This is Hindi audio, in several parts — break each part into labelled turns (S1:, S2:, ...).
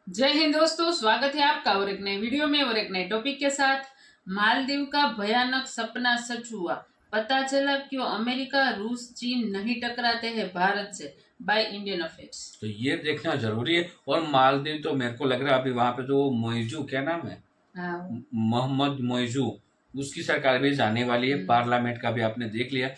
S1: जय हिंद दोस्तों, स्वागत है आपका और एक नए वीडियो में और एक नए टॉपिक के साथ। मालदीव का भयानक सपना सच हुआ, पता चला क्यों अमेरिका, रूस, चीन नहीं टकराते हैं भारत से, बाय इंडियन अफेयर्स।
S2: तो ये देखना जरूरी है। और मालदीव तो मेरे को लग रहा है अभी वहां पे जो मोइजू, क्या नाम है,
S1: हाँ।
S2: मोहम्मद मोइजू, उसकी सरकार भी जाने वाली है। पार्लियामेंट का भी आपने देख लिया।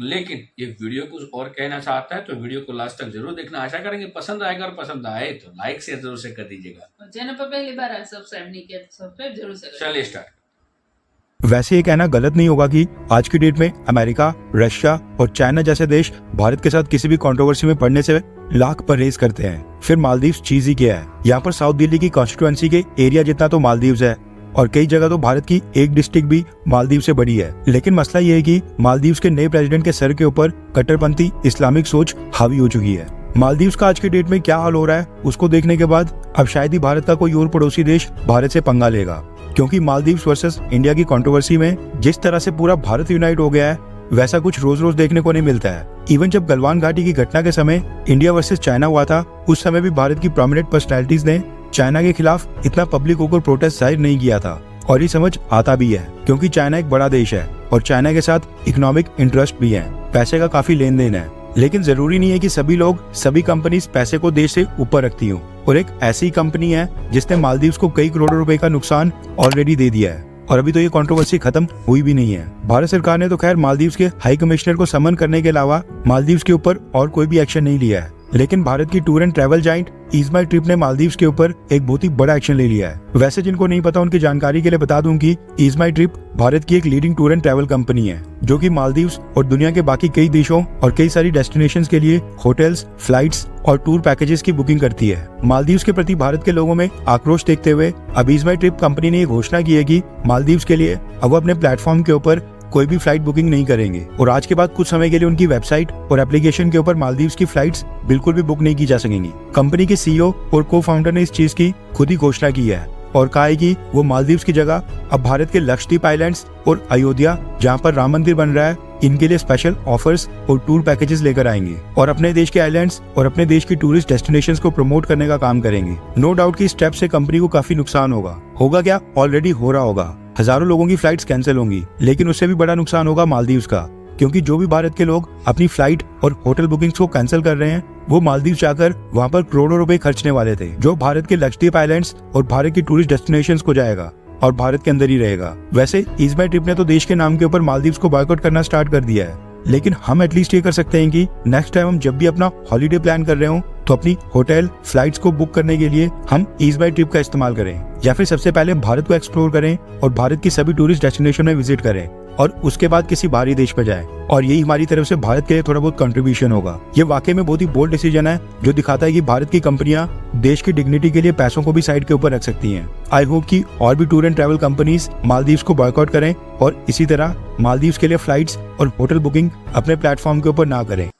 S2: लेकिन ये वीडियो कुछ और कहना चाहता है तो वीडियो को लास्ट तक जरूर देखना। आशा करेंगे पसंद आएगा, और पसंद आए तो लाइक शेयर जरूर से कर दीजिएगा।
S1: और चैनल पर पहली बार सब्सक्राइब नहीं किया तो सब्सक्राइब जरूर से करें।
S2: चलिए स्टार्ट।
S3: वैसे ये कहना गलत नहीं होगा कि आज की डेट में अमेरिका, रशिया और चाइना जैसे देश भारत के साथ किसी भी कंट्रोवर्सी में पड़ने से लाख परहेज करते हैं। फिर मालदीव्स चीज ही क्या है। यहाँ पर साउथ दिल्ली की कॉन्स्टिट्यूएंसी के एरिया जितना तो मालदीव्स है, और कई जगह तो भारत की एक डिस्ट्रिक्ट भी मालदीव से बड़ी है। लेकिन मसला ये है कि मालदीव्स के नए प्रेसिडेंट के सर के ऊपर कट्टरपंथी इस्लामिक सोच हावी हो चुकी है। मालदीव्स का आज की डेट में क्या हाल हो रहा है उसको देखने के बाद अब शायद ही भारत का कोई और पड़ोसी देश भारत से पंगा लेगा, क्योंकि मालदीव्स वर्सेस इंडिया की कंट्रोवर्सी में जिस तरह से पूरा भारत यूनाइट हो गया है वैसा कुछ रोज रोज देखने को नहीं मिलता है। इवन जब गलवान घाटी की घटना के समय इंडिया वर्सेस चाइना हुआ था, उस समय भी भारत की प्रोमिनेंट पर्सनैलिटीज ने चाइना के खिलाफ इतना पब्लिक होकर प्रोटेस्ट जाहिर नहीं किया था। और ये समझ आता भी है क्योंकि चाइना एक बड़ा देश है और चाइना के साथ इकोनॉमिक इंटरेस्ट भी है, पैसे का काफी लेन देन है। लेकिन जरूरी नहीं है कि सभी लोग, सभी कंपनीज पैसे को देश से ऊपर रखती हूँ। और एक ऐसी कंपनी है जिसने मालदीव्स को कई करोड़ों रुपए का नुकसान ऑलरेडी दे दिया है, और अभी तो ये कंट्रोवर्सी खत्म हुई भी नहीं है। भारत सरकार ने तो खैर मालदीव्स के हाई कमिश्नर को समन करने के अलावा मालदीव्स के ऊपर और कोई भी एक्शन नहीं लिया है। लेकिन भारत की tour and travel giant Ease My Trip ने मालदीव्स के ऊपर एक बहुत ही बड़ा एक्शन ले लिया है। वैसे जिनको नहीं पता उनकी जानकारी के लिए बता दूं कि ईज माई ट्रिप भारत की एक leading tour and travel company है, जो कि मालदीव्स और दुनिया के बाकी कई देशों और कई सारी डेस्टिनेशंस के लिए होटल्स, फ्लाइट्स और टूर पैकेजेस की बुकिंग करती है। मालदीव्स के प्रति भारत के लोगों में आक्रोश देखते हुए अब ईज माई ट्रिप कंपनी ने ये घोषणा की है कि मालदीव्स के लिए अब वो अपने प्लेटफॉर्म के ऊपर कोई भी फ्लाइट बुकिंग नहीं करेंगे, और आज के बाद कुछ समय के लिए उनकी वेबसाइट और एप्लीकेशन के ऊपर मालदीव्स की फ्लाइट्स बिल्कुल भी बुक नहीं की जा सकेंगी। कंपनी के सीईओ और को फाउंडर ने इस चीज की खुद ही घोषणा की है और कहा है कि वो मालदीव्स की जगह अब भारत के लक्षद्वीप आइलैंड्स और अयोध्या, जहाँ पर राम मंदिर बन रहा है, इनके लिए स्पेशल ऑफर्स और टूर पैकेजेस लेकर आएंगे और अपने देश के आइलैंड्स और अपने देश की टूरिस्ट डेस्टिनेशंस को प्रमोट करने का काम करेंगे। नो डाउट कि इस स्टेप से कंपनी को काफी नुकसान होगा क्या, ऑलरेडी हो रहा होगा। हजारों लोगों की फ्लाइट्स कैंसिल होंगी, लेकिन उससे भी बड़ा नुकसान होगा मालदीव्स का, क्योंकि जो भी भारत के लोग अपनी फ्लाइट और होटल बुकिंग्स को कैंसिल कर रहे हैं वो मालदीव जाकर वहां पर करोड़ों रुपए खर्चने वाले थे, जो भारत के लक्षद्वीप आइलैंड्स और भारत की टूरिस्ट डेस्टिनेशंस को जाएगा और भारत के अंदर ही रहेगा। वैसे ईज माई ट्रिप ने तो देश के नाम के ऊपर मालदीव्स को बॉयकॉट करना स्टार्ट कर दिया है, लेकिन हम एटलीस्ट ये कर सकते हैं कि नेक्स्ट टाइम हम जब भी अपना हॉलीडे प्लान कर रहे हो तो अपनी होटल, फ्लाइट्स को बुक करने के लिए हम ईज माई ट्रिप का इस्तेमाल करें, या फिर सबसे पहले भारत को एक्सप्लोर करें और भारत की सभी टूरिस्ट डेस्टिनेशन में विजिट करें और उसके बाद किसी बाहरी देश पर जाएं, और यही हमारी तरफ से भारत के लिए थोड़ा बहुत कंट्रीब्यूशन होगा। ये वाकई में बहुत ही बोल्ड डिसीजन है जो दिखाता है कि भारत की कंपनियां देश की डिग्निटी के लिए पैसों को भी साइड के ऊपर रख सकती हैं। आई होप कि और भी tour and travel companies Maldives को बॉयकॉट करें और इसी तरह मालदीव्स के लिए फ्लाइट्स और होटल बुकिंग अपने प्लेटफॉर्म के ऊपर ना करें।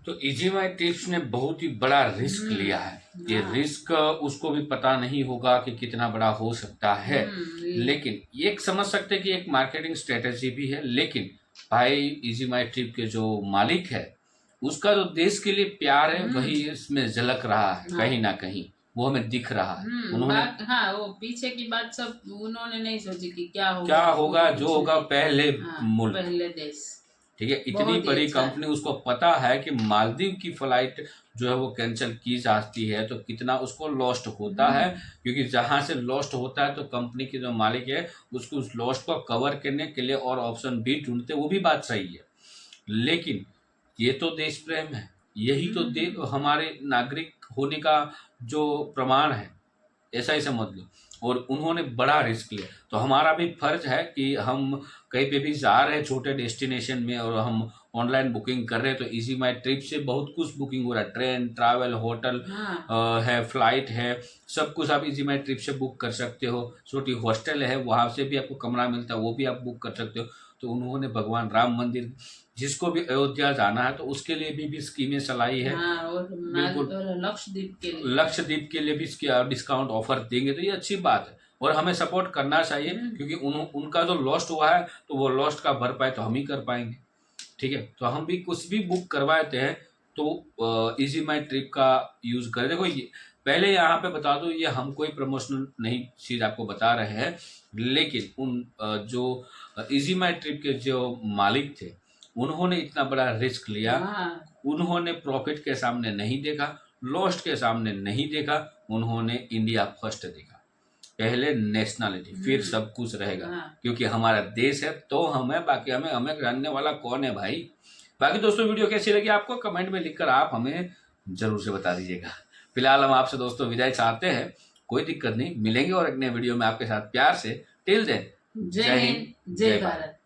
S2: तो इजी माई ट्रिप्स ने बहुत ही बड़ा रिस्क लिया है। ये रिस्क उसको भी पता नहीं होगा कि कितना बड़ा हो सकता है, लेकिन ये समझ सकते हैं कि एक मार्केटिंग स्ट्रेटेजी भी है। लेकिन भाई इजी माई ट्रिप के जो मालिक है उसका जो देश के लिए प्यार है वही इसमें झलक रहा है, कहीं ना कहीं वो हमें दिख रहा है। उन्होंने
S1: हाँ, वो पीछे की बात सब उन्होंने नहीं सोची कि क्या
S2: होगा जो होगा पहले मुल्क,
S1: पहले देश।
S2: ठीक है। इतनी बड़ी कंपनी, उसको पता है कि मालदीव की फ्लाइट जो है वो कैंसिल की जाती है तो कितना उसको लॉस्ट होता है, क्योंकि जहां से लॉस्ट होता है तो कंपनी के जो मालिक है उसको उस लॉस्ट को कवर करने के लिए और ऑप्शन भी ढूंढते, वो भी बात सही है। लेकिन ये तो देश प्रेम है, यही तो हमारे नागरिक होने का जो प्रमाण है, ऐसा ही समझ लो। और उन्होंने बड़ा रिस्क लिया, तो हमारा भी फर्ज है कि हम कहीं पे भी जा रहे हैं छोटे डेस्टिनेशन में और हम ऑनलाइन बुकिंग कर रहे हैं तो इजी माई ट्रिप से बहुत कुछ बुकिंग हो रहा है। ट्रेन, ट्रैवल, होटल है, फ्लाइट है, सब कुछ आप इजी माई ट्रिप से बुक कर सकते हो। छोटी हॉस्टल है, वहाँ से भी आपको कमरा मिलता है, वो भी आप बुक कर सकते हो। तो उन्होंने भगवान राम मंदिर, जिसको भी अयोध्या जाना है तो उसके लिए भी स्कीमें चलाई है।
S1: और
S2: बिल्कुल,
S1: लक्षद्वीप
S2: के लिए भी डिस्काउंट ऑफर देंगे, तो ये अच्छी बात है और हमें सपोर्ट करना चाहिए, क्योंकि उनका जो लॉस्ट हुआ है तो वो लॉस्ट का भरपाई तो हम ही कर पाएंगे, ठीक है। तो हम भी कुछ भी बुक करवाते हैं तो इजी माई ट्रिप का यूज करें। देखो पहले यहाँ पे बता दूं, ये हम कोई प्रमोशनल नहीं चीज आपको बता रहे हैं, लेकिन उन जो इजी माई ट्रिप के जो मालिक थे, उन्होंने इतना बड़ा रिस्क लिया,
S1: हाँ,
S2: उन्होंने प्रॉफिट के सामने नहीं देखा, लॉस्ट के सामने नहीं देखा, उन्होंने इंडिया फर्स्ट देखा। पहले नेशनलिटी, फिर सब कुछ रहेगा,
S1: हाँ।
S2: क्योंकि हमारा देश है तो हम है, बाकी हमें जानने वाला कौन है भाई। बाकी दोस्तों वीडियो कैसी लगी आपको कमेंट में लिखकर आप हमें जरूर से बता दीजिएगा। फिलहाल हम आपसे दोस्तों विदाई चाहते हैं, कोई दिक्कत नहीं, मिलेंगे और एक नए वीडियो में आपके साथ प्यार से। टिल देन,
S1: जय हिंद, जय भारत।